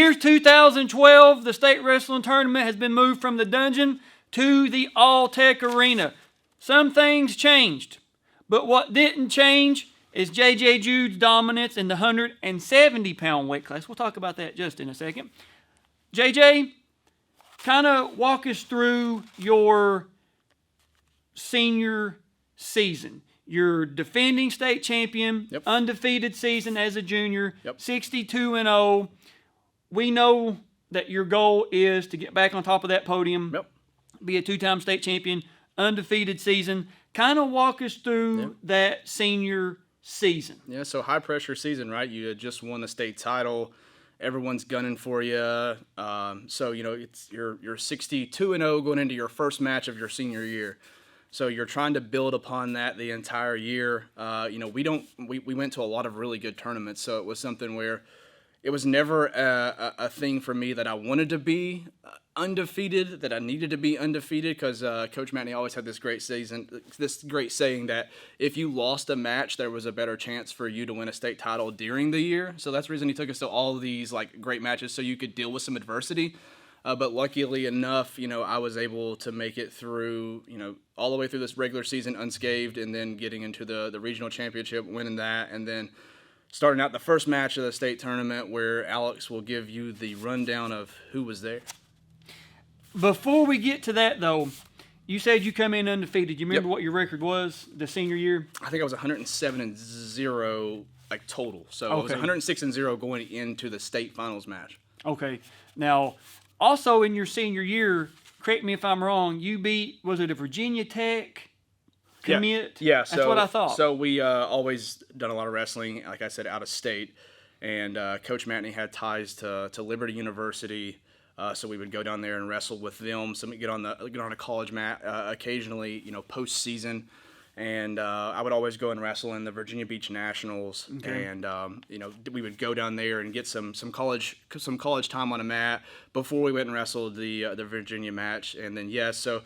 year 2012, the state wrestling tournament has been moved from the dungeon to the all-tech arena. Some things changed, but what didn't change is J.J. Jude's dominance in the 170-pound weight class. We'll talk about that just in a second. J.J., kind of walk us through your senior season. You're defending state champion, Yep. undefeated season as a junior, Yep. 62-0. We know that your goal is to get back on top of that podium, Yep. be a two-time state champion, undefeated season. Kind of walk us through that senior season. Yeah, so high pressure season, right? You had just won the state title. Everyone's gunning for you. So it's you're 62-0 going into your first match of your senior year. So you're trying to build upon that the entire year. We went to a lot of really good tournaments, so it was something where it was never a thing for me that I wanted to be undefeated, that I needed to be undefeated, because Coach Matney always had this great saying that if you lost a match, there was a better chance for you to win a state title during the year. So that's the reason he took us to all of these great matches, so you could deal with some adversity. But luckily enough, I was able to make it through, all the way through this regular season unscathed, and then getting into the regional championship, winning that, and then starting out the first match of the state tournament, where Alex will give you the rundown of who was there. Before we get to that, though, you said you come in undefeated. You remember what your record was the senior year? I think I was 107-0 total. So it was 106-0 going into the state finals match. Okay. Now, also in your senior year, correct me if I'm wrong, you beat, was it a Virginia Tech commit? Yeah. That's what I thought. So we always done a lot of wrestling, like I said, out of state. And Coach Matney had ties to Liberty University. So we would go down there and wrestle with them. So we get on a college mat occasionally, postseason. And I would always go and wrestle in the Virginia Beach Nationals. Okay. And we would go down there and get some college time on a mat before we went and wrestled the Virginia match. And then so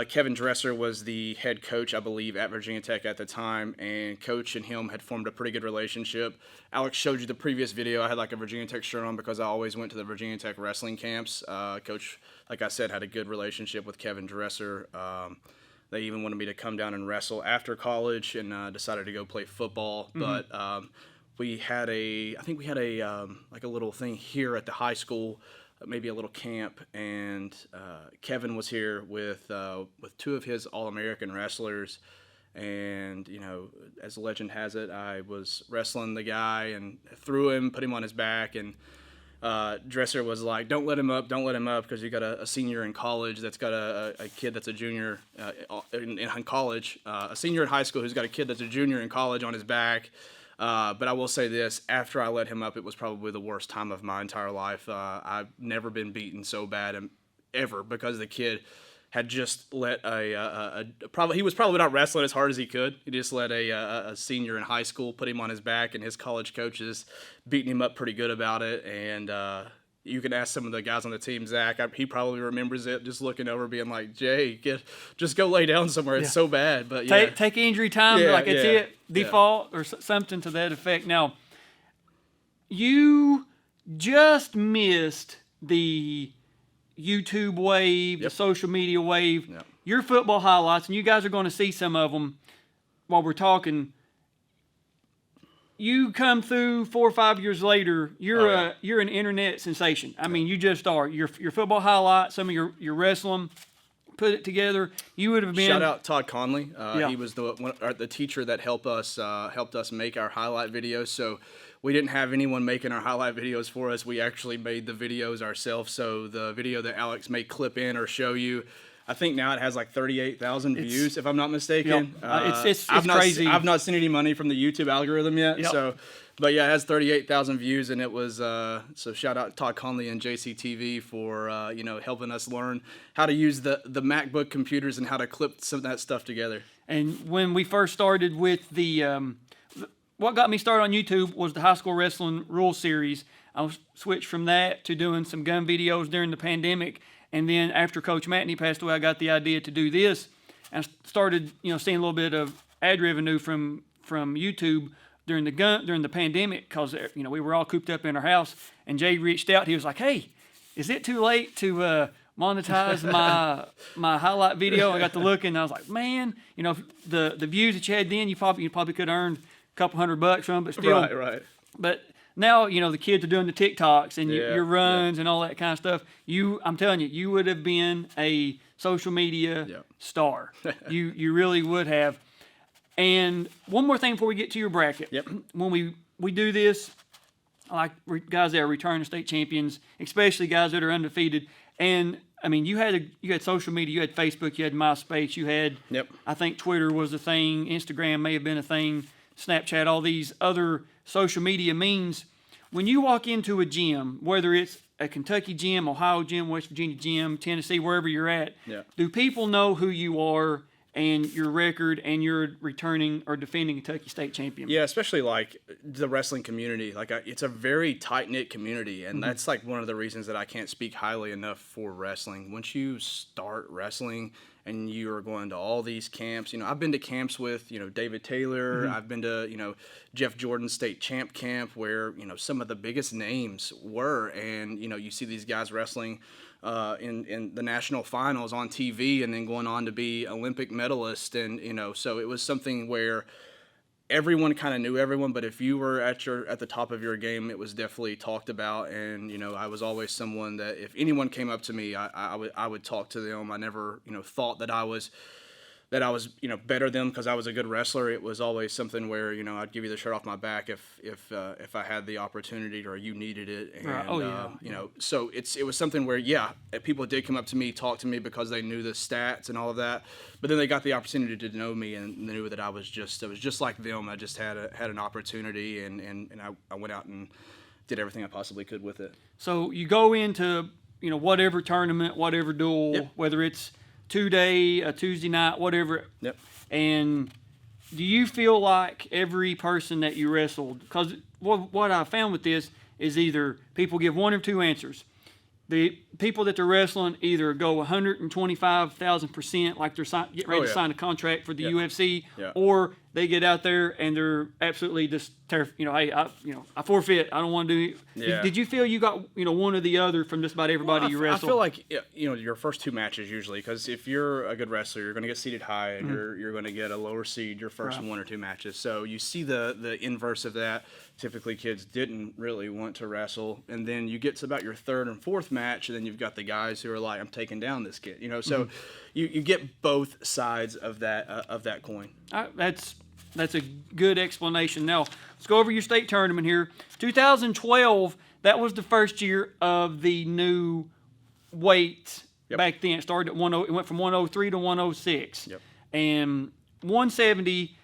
Kevin Dresser was the head coach, I believe, at Virginia Tech at the time, and Coach and him had formed a pretty good relationship. Alex showed you the previous video. I had a Virginia Tech shirt on because I always went to the Virginia Tech wrestling camps. Coach, like I said, had a good relationship with Kevin Dresser. They even wanted me to come down and wrestle after college, and decided to go play football. Mm-hmm. But we had a little thing here at the high school, maybe a little camp, and Kevin was here with two of his All-American wrestlers, and as legend has it, I was wrestling the guy and threw him, put him on his back, and Dresser was like, don't let him up, because you got a senior in college that's got a kid that's a junior in college, a senior in high school who's got a kid that's a junior in college on his back. But I will say this, after I let him up, it was probably the worst time of my entire life. I've never been beaten so bad ever, because the kid had just let he was probably not wrestling as hard as he could. He just let a senior in high school put him on his back, and his college coaches beating him up pretty good about it. And you can ask some of the guys on the team, Zach, he probably remembers it, just looking over being like, Jay, just go lay down somewhere. It's so bad. But take injury time, default or something to that effect. Now, you just missed the YouTube wave, the social media wave, your football highlights, and you guys are going to see some of them while we're talking. You come through 4 or 5 years later, you're an internet sensation. I mean, you just are. Your football highlights, some of your wrestling, put it together. You would have been. Shout out Todd Conley. He was the teacher that helped us make our highlight videos. So we didn't have anyone making our highlight videos for us. We actually made the videos ourselves. So the video that Alex may clip in or show you, I think now it has 38,000 views, if I'm not mistaken. It's crazy. I've not seen any money from the YouTube algorithm yet. Yep. So, but yeah, it has 38,000 views, and it was so shout out Todd Conley and JCTV for helping us learn how to use the MacBook computers and how to clip some of that stuff together. And when we first started with what got me started on YouTube was the High School Wrestling Rules Series. I switched from that to doing some gun videos during the pandemic. And then after Coach Matney passed away, I got the idea to do this. And I started, seeing a little bit of ad revenue from YouTube during the pandemic, because we were all cooped up in our house, and Jay reached out. He was like, "Hey, is it too late to monetize my highlight video?" I got to looking, and I was like, "Man, the views that you had then, you probably could have earned a couple $100 from, but still, right." But now the kids are doing the TikToks and your runs and all that kind of stuff. I'm telling you, you would have been a social media star. You really would have. And one more thing before we get to your bracket. Yep. When we do this, like guys that are returning state champions, especially guys that are undefeated. And I mean, you had social media, you had Facebook, you had MySpace, you had I think Twitter was a thing, Instagram may have been a thing, Snapchat, all these other social media means. When you walk into a gym, whether it's a Kentucky gym, Ohio gym, West Virginia gym, Tennessee, wherever you're at, do people know who you are and your record and you're returning or defending Kentucky State champion? Yeah, especially like the wrestling community. Like it's a very tight-knit community, and that's like one of the reasons that I can't speak highly enough for wrestling. Once you start wrestling and you are going to all these camps, I've been to camps with, David Taylor. I've been to, Jeff Jordan's state champ camp where, some of the biggest names were, and, you see these guys wrestling in the national finals on TV and then going on to be Olympic medalists. And, so it was something where everyone kind of knew everyone, but if you were at the top of your game, it was definitely talked about. And, I was always someone that if anyone came up to me, I would talk to them. I never, thought that I was better than them because I was a good wrestler. It was always something where, I'd give you the shirt off my back if I had the opportunity or you needed it. And, so it was something where, people did come up to me, talk to me because they knew the stats and all of that. But then they got the opportunity to know me and knew that I was just like them. I just had an opportunity and I went out and did everything I possibly could with it. So you go into, whatever tournament, whatever duel, whether it's 2-day, a Tuesday night, whatever. Yep. And do you feel like every person that you wrestled, because what I found with this is either people give one or two answers. The people that they're wrestling either go 125,000%, like they're getting ready to sign a contract for the UFC, or they get out there and they're absolutely just terrified. Hey, I forfeit. I don't want to do it. Yeah. Did you feel you got one or the other from just about everybody you wrestled? I feel like your first two matches usually, because if you're a good wrestler, you're going to get seated high and you're going to get a lower seed your first one or two matches. So you see the inverse of that. Typically, kids didn't really want to wrestle, and then you get to about your third and fourth match, and then you've got the guys who are like, "I'm taking down this kid," So you get both sides of that coin. That's a good explanation. Now let's go over your state tournament here. 2012, that was the first year of the new weight. Back then. It started at 10. It went from 103 to 106. And 170.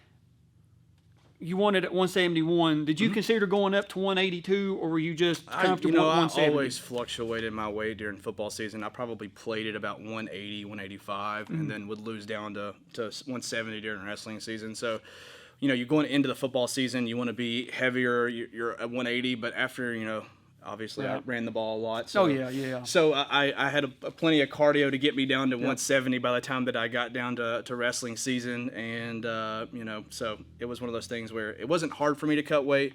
You won it at 171. Did you consider going up to 182, or were you just comfortable at 170? I always fluctuated my weight during football season. I probably played at about 180, 185, and then would lose down to 170 during wrestling season. So, you're going into the football season, you want to be heavier. You're at 180, but after, obviously I ran the ball a lot. So, So I had plenty of cardio to get me down to 170 by the time that I got down to wrestling season. And, so it was one of those things where it wasn't hard for me to cut weight,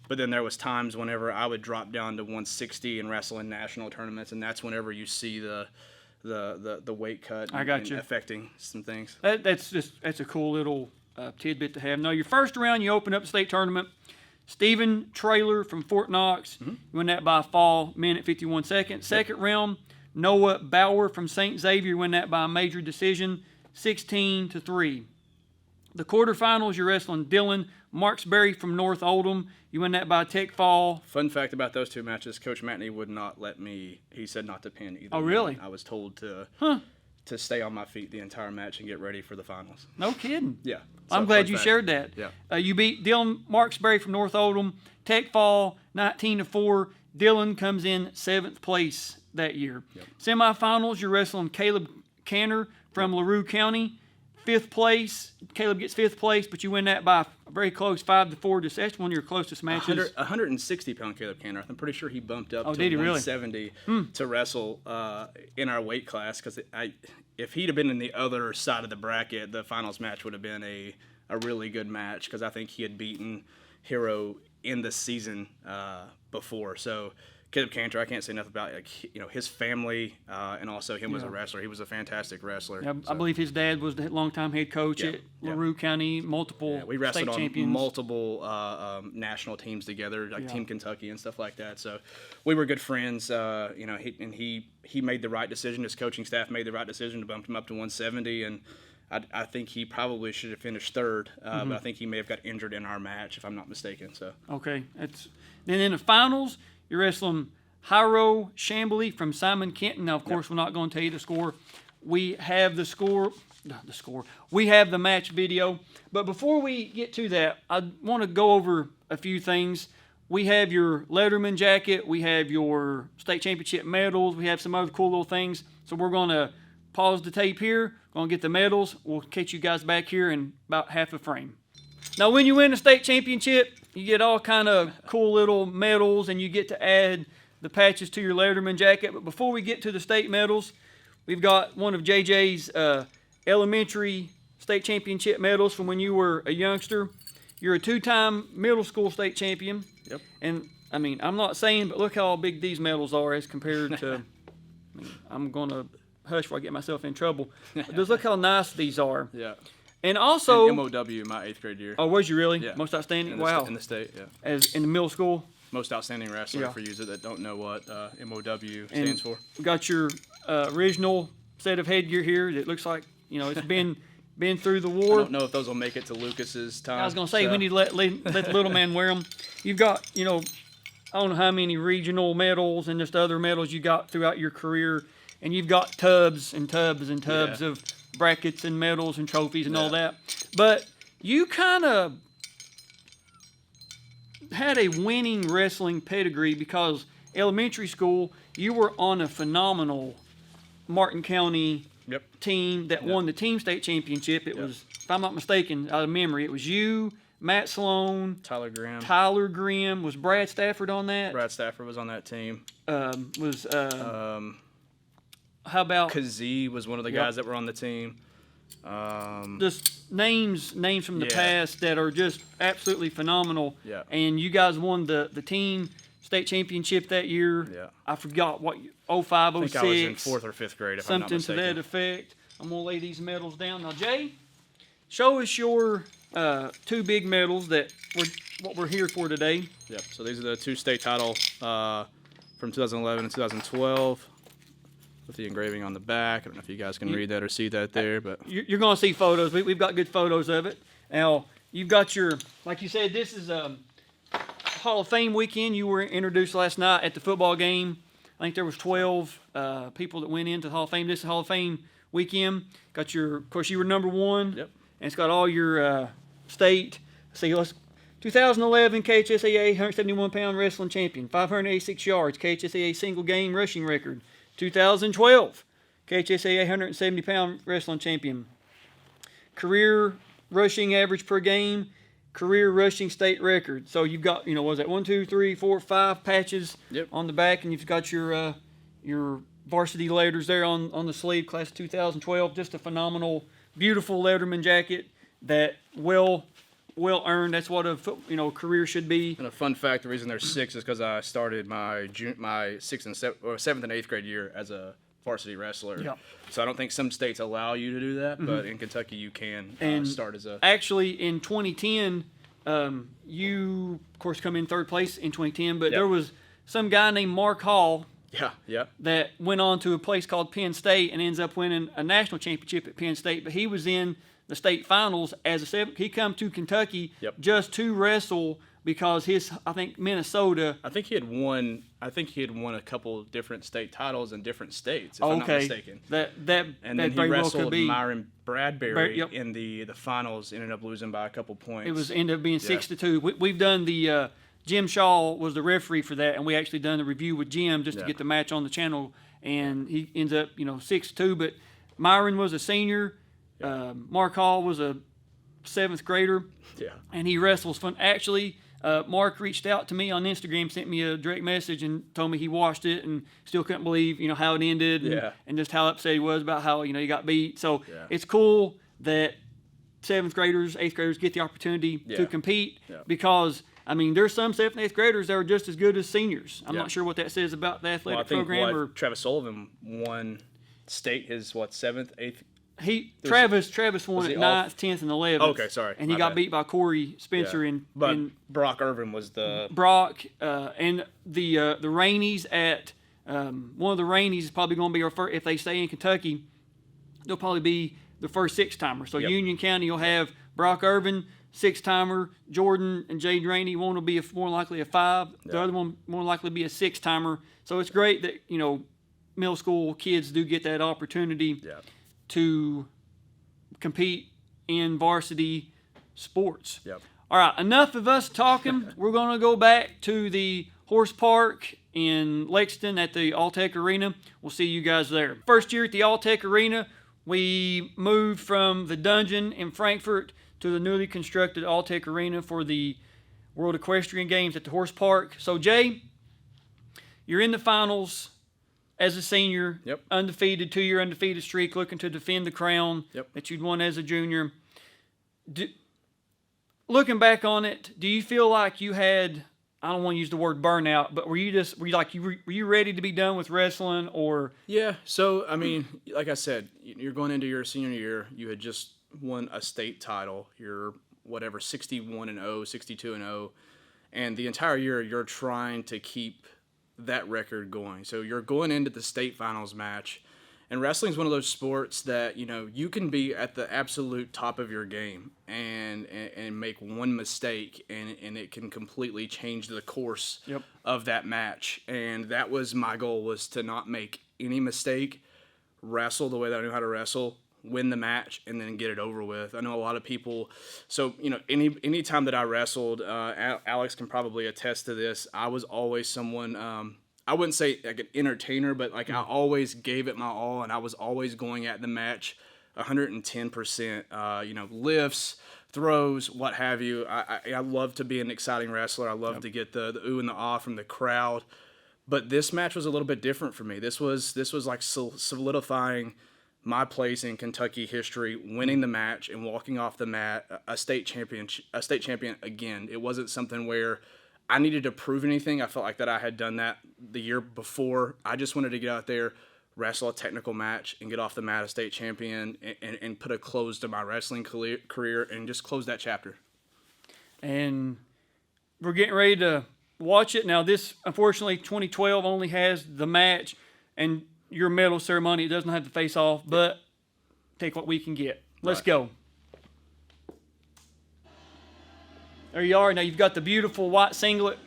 but then there was times whenever I would drop down to 160 and wrestle in national tournaments. And that's whenever you see the weight cut and affecting some things. That's a cool little tidbit to have. Now, your first round, you open up the state tournament. Stephen Traylor from Fort Knox, you won that by a fall, minute 51 seconds. Second round, Noah Bauer from St. Xavier won that by a major decision, 16-3. The quarterfinals, you're wrestling Dylan Marksberry from North Oldham. You win that by a tech fall. Fun fact about those two matches, Coach Matney would not let me, he said not to pin either. Oh, really? I was told to stay on my feet the entire match and get ready for the finals. No kidding. Yeah. I'm glad you shared that. Yeah. You beat Dylan Marksberry from North Oldham. Tech fall, 19-4. Dylan comes in 7th place that year. Semifinals, you're wrestling Caleb Canner from LaRue County. 5th place. Caleb gets 5th place, but you win that by a very close 5-4. That's one of your closest matches. 160-pound Caleb Canner. I'm pretty sure he bumped up to did he 170 to wrestle in our weight class, because if he'd have been in the other side of the bracket, the finals match would have been a really good match, because I think he had beaten hero in the season before. So Caleb Cantor, I can't say enough about his family and also him as a wrestler. He was a fantastic wrestler. Yeah, I believe his dad was the longtime head coach at LaRue County, multiple we wrestled state on champions. multiple national teams together, like Team Kentucky and stuff like that. So we were good friends. He made the right decision. His coaching staff made the right decision to bump him up to 170, and I think he probably should have finished third, but I think he may have got injured in our match, if I'm not mistaken. So okay, then in the finals, you're wrestling Hyro Chambly from Simon Kenton. Now, of course, we're not going to tell you the score. We have the score. We have the match video. But before we get to that, I want to go over a few things. We have your Letterman jacket. We have your state championship medals. We have some other cool little things. So we're going to pause the tape here. Going to get the medals. We'll catch you guys back here in about half a frame. Now, when you win a state championship, you get all kind of cool little medals, and you get to add the patches to your Letterman jacket. But before we get to the state medals, we've got one of JJ's elementary state championship medals from when you were a youngster. You're a 2-time middle school state champion. Yep. And, I mean, I'm not saying, but look how big these medals are as compared to, I'm going to hush before I get myself in trouble. But just look how nice these are. Yeah. And also, and MOW my 8th grade year. Oh, was you really? Yeah. Most outstanding. In In the state, yeah. As in the middle school. Most outstanding wrestler Yeah. for you that don't know what MOW stands for. Got your original set of headgear here. That looks like it's been through the I war. don't know if those will make it to Lucas's time. I was gonna say we need to let the little man wear them. You've got I don't know how many regional medals and just other medals you got throughout your career, and you've got tubs and tubs and tubs of brackets and medals and trophies and all that. But you kind of had a winning wrestling pedigree because elementary school you were on a phenomenal Martin County team that won the team state championship. It was, if I'm not mistaken, out of memory, it was you, Matt Sloan, Tyler Grimm. Was Brad Stafford on that? Brad Stafford was on that team. How about Kazee was one of the guys that were on the team. Just names from the past that are just absolutely phenomenal. Yeah. And you guys won the team state championship that year. Yeah. I forgot what 05, I think 06. I was in 4th or 5th grade, if I'm not Something to mistaken. that effect. I'm gonna lay these medals down now. Jay, show us your 2 big medals that what we're here for today. Yep. So these are the 2 state titles from 2011 and 2012. With the engraving on the back. I don't know if you guys can read that or see that there, but You're going to see photos. We've got good photos of it. Now, you've got your, like you said, this is Hall of Fame weekend. You were introduced last night at the football game. I think there was 12 people that went into the Hall of Fame. This is Hall of Fame weekend. Got your, of course, you were number 1. Yep. And it's got all your state. See, 2011 KHSAA 171-pound wrestling champion, 586 yards, KHSAA single game rushing record. 2012, KHSAA 170-pound wrestling champion. Career rushing average per game, career rushing state record. So you've got, what was that, 1, 2, 3, 4, 5 patches on the back, and you've got your varsity letters there on the sleeve, class of 2012. Just a phenomenal, beautiful Letterman jacket that well earned. That's what a career should be. And a fun fact: the reason there's 6 is because I started my 7th and 8th grade year as a varsity wrestler. Yep. So I don't think some states allow you to do that, but in Kentucky you can start as a. Actually, in 2010, you of course come in 3rd place in 2010, but there was some guy named Mark Hall. Yeah. That went on to a place called Penn State and ends up winning a national championship at Penn State. But he was in the state finals as a 7th. He come to Kentucky just to wrestle because I think Minnesota. I think he had won a couple different state titles in different states, if I'm not mistaken. And then he wrestled well Myron Bradbury in the finals, ended up losing by a couple points. It ended up being 6-2. We've done the Jim Shaw was the referee for that, and we actually done the review with Jim just to get the match on the channel, and he ends up 6-2. But Myron was a senior. Mark Hall was a 7th grader, and he wrestles fun. Actually, Mark reached out to me on Instagram, sent me a direct message, and told me he watched it and still couldn't believe how it ended and just how upset he was about how he got beat. So it's cool that 7th graders, 8th graders get the opportunity to compete Yeah. because, I mean, there's some 7th and 8th graders that are just as good as seniors. I'm Yeah. not sure what that says about the athletic Well, I think program. Or Travis Sullivan won state his 7th, 8th. Travis won he at all- 9th, 10th, and 11th. Okay, sorry, And he my got bad. beat by Corey Spencer But and Brock Irvin was the Brock, and the Rainies at one of the Rainies is probably going to be our first. If they stay in Kentucky, they'll probably be the first 6-timer. So Yep. Union County will have Brock Irvin, 6-timer. Jordan and Jade Rainey. One will be more likely a 5. The other one more likely be a 6-timer. So it's great that middle school kids do get that opportunity to compete in varsity sports. Yep. All right, enough of us talking. We're going to go back to the horse park in Lexington at the Alltech Arena. We'll see you guys there. First year at the Alltech Arena, we moved from the Dungeon in Frankfort to the newly constructed Alltech Arena for the World Equestrian Games at the horse park. So, Jay, you're in the finals as a senior, Yep. undefeated, 2-year undefeated streak, looking to defend the crown that you'd won as a junior. Looking back on it, do you feel like you had, I don't want to use the word burnout, but were you ready to be done with wrestling, or? Yeah. So I mean, like I said, you're going into your senior year. You had just won a state title. You're 61-0, 62-0, and the entire year you're trying to keep that record going. So you're going into the state finals match, and wrestling is one of those sports that you can be at the absolute top of your game and make one mistake and it can completely change the course of that match. And that was my goal, was to not make any mistake, wrestle the way that I knew how to wrestle, win the match, and then get it over with. I know a lot of people, so any time that I wrestled, Alex can probably attest to this, I was always someone, I wouldn't say like an entertainer, but like I always gave it my all, and I was always going at the match 110%, lifts, throws, what have you. I love to be an exciting wrestler. I love to get the ooh and the ah from the crowd. But this match was a little bit different for me. This was like solidifying my place in Kentucky history, winning the match and walking off the mat a state champion again. It wasn't something where I needed to prove anything. I felt like that I had done that the year before. I just wanted to get out there, wrestle a technical match, and get off the mat a state champion and put a close to my wrestling career and just close that chapter. And we're getting ready to watch it. Now, this, unfortunately, 2012 only has the match and your medal ceremony. It doesn't have the face-off, but take what we can get. Let's go. There you are. Now you've got the beautiful white singlet.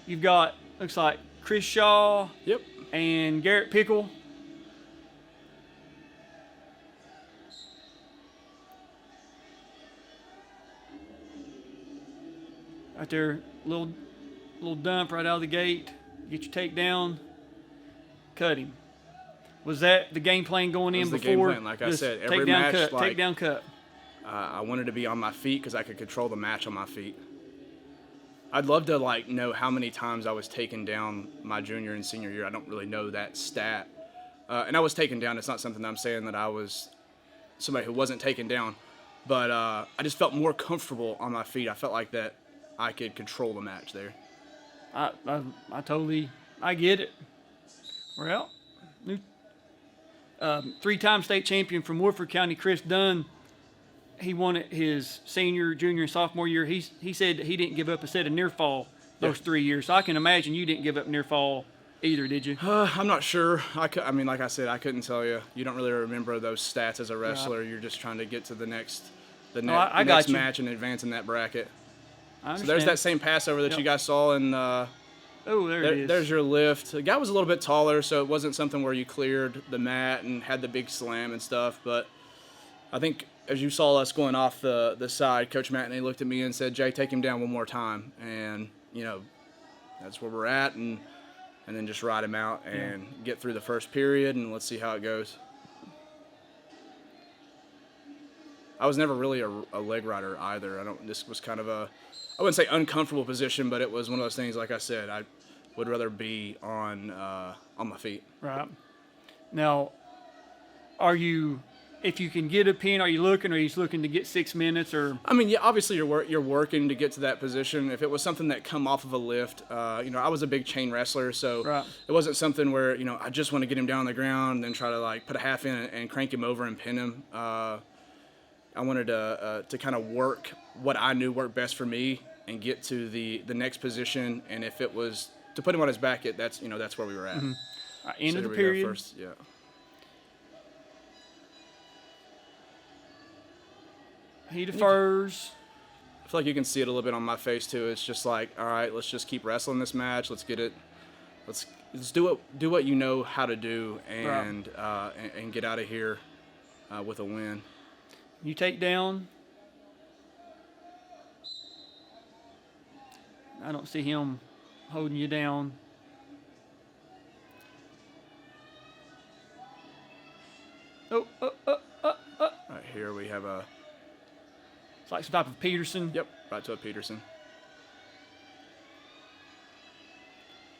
You've got, looks like, Chris Shaw and Garrett Pickle. Right there, little dump right out of the gate. Get your takedown. Cut him. Was that the game plan going in the before? Game plan. Like I said, every match, cut, takedown, cut. I wanted to be on my feet because I could control the match on my feet. I'd love to know how many times I was taken down my junior and senior year. I don't really know that stat. And I was taken down. It's not something that I'm saying that I was somebody who wasn't taken down. But I just felt more comfortable on my feet. I felt like that I could control the match there. I totally get it. Well, 3-time state champion from Woodford County, Chris Dunn. He won it his senior, junior, and sophomore year. He said that he didn't give up a set of near fall those 3 years. So I can imagine you didn't give up near fall either, did you? I'm not sure. I mean, like I said, I couldn't tell you. You don't really remember those stats as a wrestler. Right. You're just trying to get to the next match and advance in that bracket. So there's that same Passover that you guys saw, and there it is. There's your lift. The guy was a little bit taller, so it wasn't something where you cleared the mat and had the big slam and stuff. But I think as you saw us going off the side, Coach Matney looked at me and said, "Jay, take him down one more time." And, that's where we're at. And then just ride him out and get through the first period, and let's see how it goes. I was never really a leg rider either. This was kind of I wouldn't say uncomfortable position, but it was one of those things, like I said, I would rather be on my feet. Right. Now, are you if you can get a pin, are you looking, or are you just looking to get 6 minutes? Or I mean, yeah, obviously you're working to get to that position. If it was something that come off of a lift, I was a big chain wrestler, so Right. it wasn't something where I just want to get him down on the ground and then try to like put a half in and crank him over and pin him. I wanted to kind of work what I knew worked best for me and get to the next position. And if it was to put him on his back, that's where we were at. End So of the here we go period. first, yeah. He defers. I feel like you can see it a little bit on my face too. It's just like, all right, let's just keep wrestling this match. Let's get it. Let's do what you know how to do, and and get out of here with a win. You take down. I don't see him holding you down. Oh. Right here we have a. It's like some type of Peterson. Yep, right to a Peterson.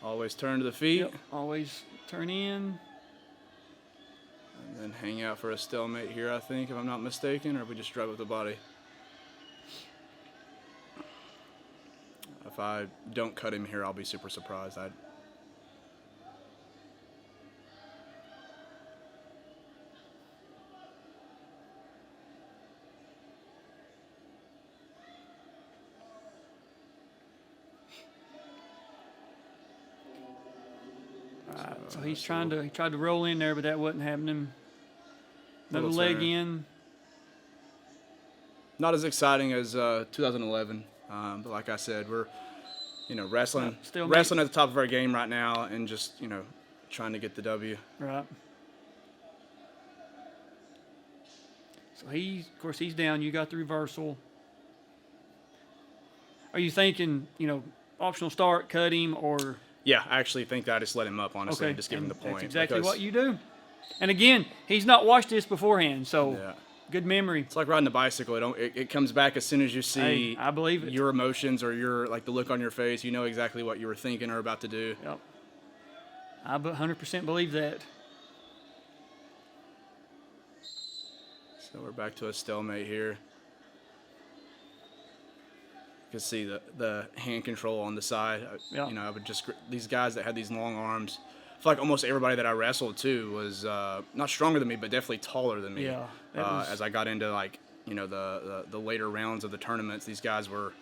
Always turn to the feet. Yep. Always turn in. And then hang out for a stalemate here, I think, if I'm not mistaken, or if we just drug with the body. If I don't cut him here, I'll be super surprised. So he tried to roll in there, but that wasn't happening. Another leg turn. in. Not as exciting as 2011, but like I said, we're wrestling Still at the top of our game right now, and just trying to get the W. Right. So of course he's down. You got the reversal. Are you thinking, optional start, cut him, or? Yeah, I actually think that I just let him up, honestly, Okay, and just give him the point. That's exactly because what you do. And again, he's not watched this beforehand, so Yeah. good memory. It's like riding a bicycle. It comes back as soon as you see Hey, I believe it. your emotions or the look on your face. You know exactly what you were thinking or about to do. Yep. I 100% believe that. So we're back to a stalemate here. You can see the hand control on the side. Yeah. I would just these guys that had these long arms. I feel like almost everybody that I wrestled too was not stronger than me, but definitely taller than me. Yeah. As I got into the later rounds of the tournaments, these guys were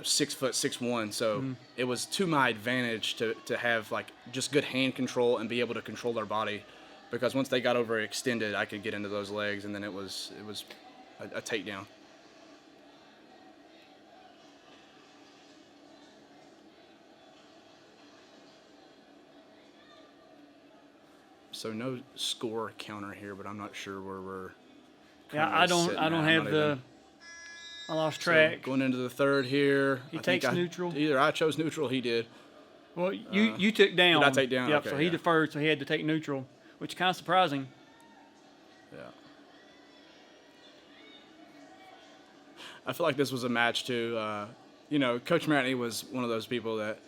6 foot 6'1", so it was to my advantage to have like just good hand control and be able to control their body, because once they got overextended, I could get into those legs, and then it was a takedown. So no score counter here, but I'm not sure where we're. Yeah, I don't have the. I lost track. So going into the third here. He takes neutral. Either I chose neutral, he did. Well, you took down. Did I take down? Yep. Okay, so he yeah. deferred, so he had to take neutral, which is kind of surprising. Yeah. I feel like this was a match too. Coach Matney was one of those people that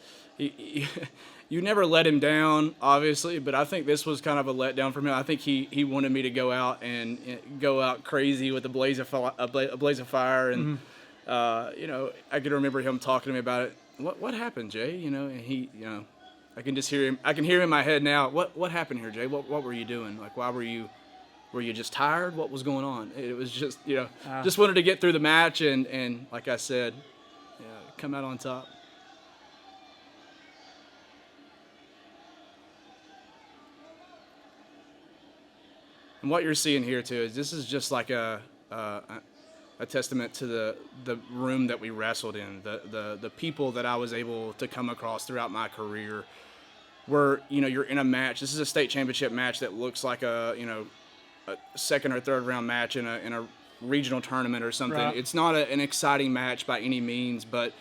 you never let him down, obviously, but I think this was kind of a letdown for him. I think he wanted me to go out and go out crazy with a blaze of fire, and I could remember him talking to me about it. What happened, Jay? And he, I can just hear him. I can hear him in my head now. What happened here, Jay? What were you doing? Like, why were you? Were you just tired? What was going on? It was just, just wanted to get through the match and like I said, come out on top. And what you're seeing here too is this is just like a testament to the room that we wrestled in, the people that I was able to come across throughout my career. Where you're in a match. This is a state championship match that looks like a second or third round match in a regional tournament or something. Right. It's not an exciting match by any means, but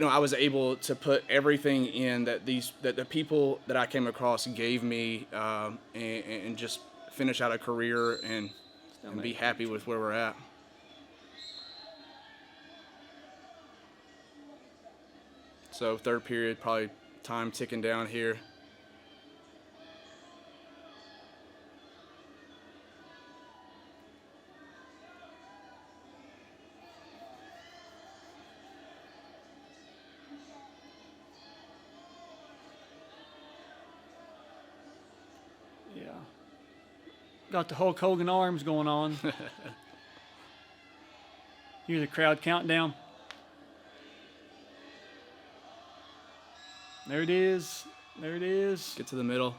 I was able to put everything in that the people that I came across gave me, and just finish out a career and be happy with where we're at. So third period, probably time ticking down here. got the Hulk Hogan arms going on. Here's the crowd countdown. There it is. There it is. Get to the middle.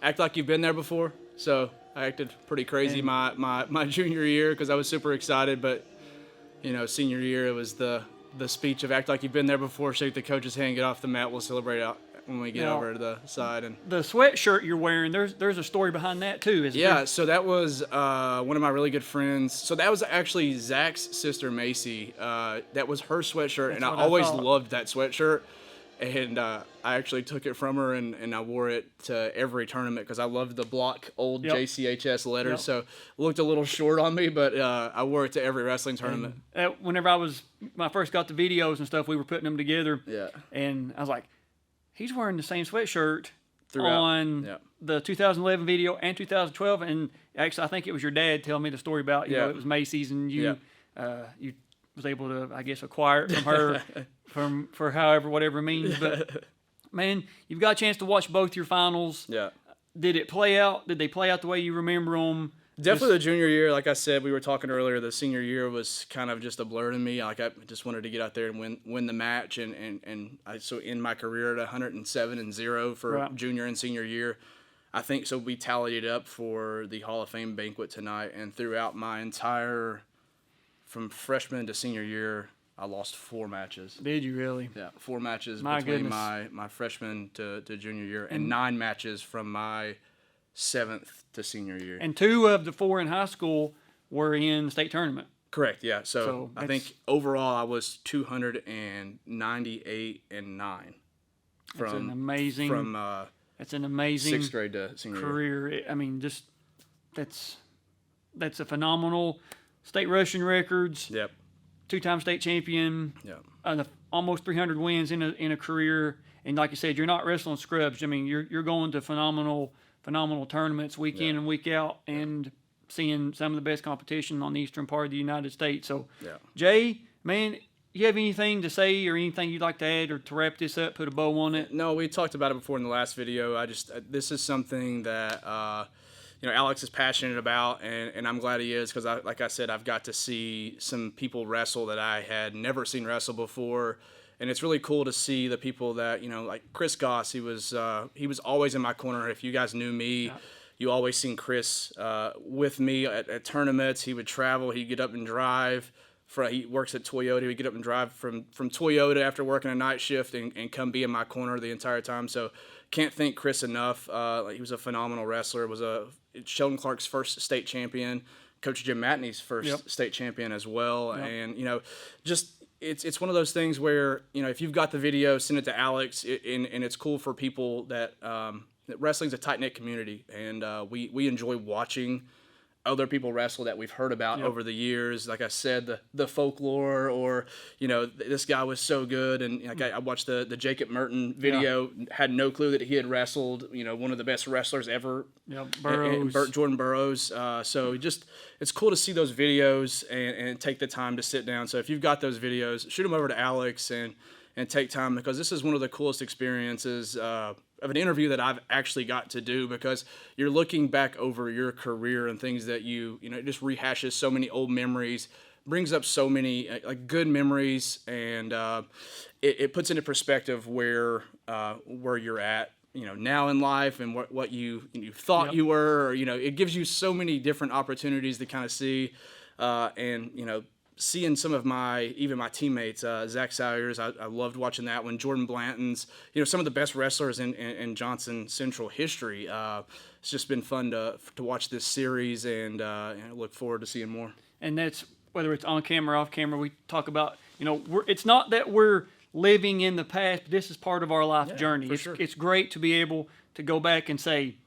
Act like you've been there before. So I acted pretty crazy my junior year because I was super excited. But, senior year, it was the speech of act like you've been there before, shake the coach's hand, get off the mat, we'll celebrate out when we get over to the side. And the sweatshirt you're wearing, there's a story behind that too, isn't there? Yeah, so that was one of my really good friends. So that was actually Zach's sister, Macy. That was her sweatshirt, and I always loved that sweatshirt. And I actually took it from her, and I wore it to every tournament because I loved the block old JCHS letters. Yep. So it looked a little short on me, but I wore it to every wrestling tournament. Whenever when I first got the videos and stuff, we were putting them together. Yeah. And I was like, he's wearing the same sweatshirt throughout on the 2011 video and 2012. And actually, I think it was your dad telling me the story about, you know, it was Macy's, and you was able to, I guess, acquire it from her for whatever means. But man, you've got a chance to watch both your finals. Yeah. Did they play out the way you remember them? Definitely the junior year. Like I said, we were talking earlier, the senior year was kind of just a blur to me. Like I just wanted to get out there and win the match, and I so in my career at 107-0 for junior and senior year. I think so. We tallied it up for the Hall of Fame banquet tonight, and throughout my entire from freshman to senior year, I lost 4 matches. Did you really? Yeah, 4 matches My between goodness. my freshman to junior year, and 9 matches from my 7th to senior year. And 2 of the 4 in high school were in the state tournament. Correct, yeah. So I think overall I was 298-9. That's an amazing 6th grade to senior career. year. I mean, just that's a phenomenal state rushing records. Yep. 2-time state champion. Yep. Almost 300 wins in a career. And like you said, you're not wrestling scrubs. I mean, you're going to phenomenal tournaments week in and week out, and seeing some of the best competition on the eastern part of the United States. So, Jay, man, you have anything to say or anything you'd like to add or to wrap this up, put a bow on it? No, we talked about it before in the last video. This is something that Alex is passionate about, and I'm glad he is because, like I said, I've got to see some people wrestle that I had never seen wrestle before. And it's really cool to see the people that, like Chris Goss, he was always in my corner. If you guys knew me, you always seen Chris with me at tournaments. He would travel. He'd get up and drive. He works at Toyota. He would get up and drive from Toyota after working a night shift and come be in my corner the entire time. So can't thank Chris enough. He was a phenomenal wrestler. Was Sheldon Clark's first state champion. Coach Jim Matney's first state champion as well. Yep. And, just – It's one of those things where, if you've got the video, send it to Alex, and it's cool for people that wrestling's a tight-knit community, and we enjoy watching other people wrestle that we've heard about over the years. Like I said, the folklore, or, this guy was so good, and I watched the Jacob Merton video, had no clue that he had wrestled, one of the best wrestlers ever. Yeah, Burroughs. Jordan Burroughs. So it's cool to see those videos and take the time to sit down. So if you've got those videos, shoot them over to Alex and take time, because this is one of the coolest experiences of an interview that I've actually got to do, because you're looking back over your career and things that it just rehashes so many old memories, brings up so many good memories, and it puts into perspective where you're at, now in life, and what you thought you were, or, it gives you so many different opportunities to kind of see, and, seeing some of my teammates, Zach Sawyers, I loved watching that one. Jordan Blanton's, some of the best wrestlers in Johnson Central history. It's just been fun to watch this series, and I look forward to seeing more. And that's whether it's on camera or off camera. We talk about, it's not that we're living in the past, but this is part of our life journey. It's great to be able to go back and say,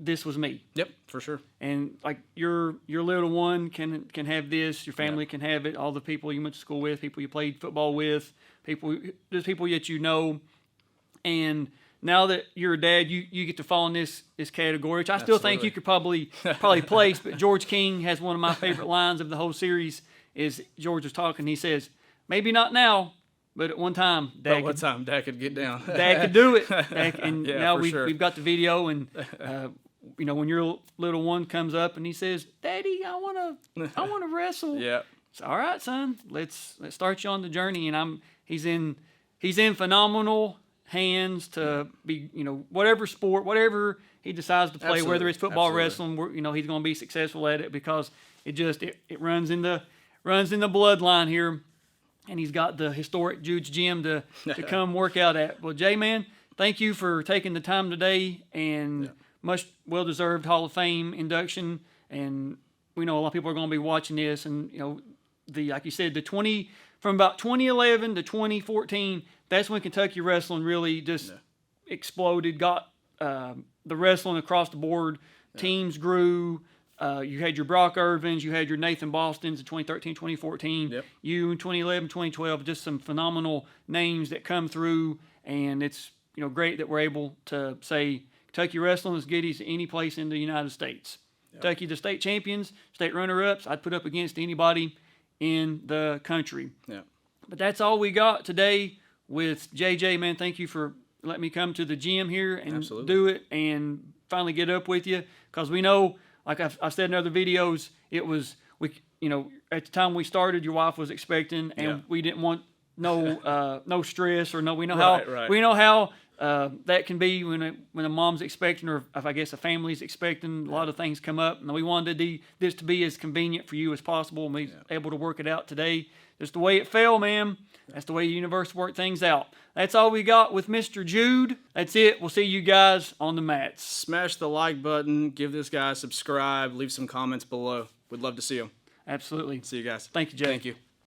this was me. Yep, for sure. And like your little one can have this, your family can have it, all the people you went to school with, people you played football with, there's people that and now that you're a dad, you get to fall in this category, which I still think you could probably place, but George King has one of my favorite lines of the whole series. Is George was talking, he says, maybe not now, but at one time, Dad Dad could get down. Dad could do it. Now we've got the video, and when your little one comes up and he says, "Daddy, I wanna wrestle." Yeah. It's all right, son. Let's start you on the journey. And he's in phenomenal hands to be, whatever sport, whatever he decides to play, Absolutely. whether it's football, Absolutely. wrestling, he's going to be successful at it because it runs in the bloodline here. And he's got the historic Jude's gym to come work out at. Well, Jay, man, thank you for taking the time today, and much well-deserved Hall of Fame induction. And we know a lot of people are going to be watching this, and like you said, from about 2011 to 2014, that's when Kentucky wrestling really just exploded. Got the wrestling across the board. Teams grew. You had your Brock Irvins, you had your Nathan Bostons in 2013, 2014. Yep. You in 2011, 2012, just some phenomenal names that come through, and it's great that we're able to say Kentucky wrestling is good as any place in the United States. Yep. Kentucky, the state champions, state runner-ups, I'd put up against anybody in the country. Yeah. But that's all we got today with JJ, man. Thank you for letting me come to the gym here and do it and finally get up with you, because we know, like I've said in other videos, it was at the time we started, your wife was expecting, and we didn't want no stress or we know how that can be when a mom's expecting, or if I guess a family's expecting. A lot of things come up, and we wanted this to be as convenient for you as possible, and we was able to work it out today. Just the way it fell, man. That's the way the universe worked things out. That's all we got with Mr. Jude. That's it. We'll see you guys on the mats. Smash the like button. Give this guy a subscribe. Leave some comments below. We'd love to see him. Absolutely. See you guys. Thank you, Jay. Thank you.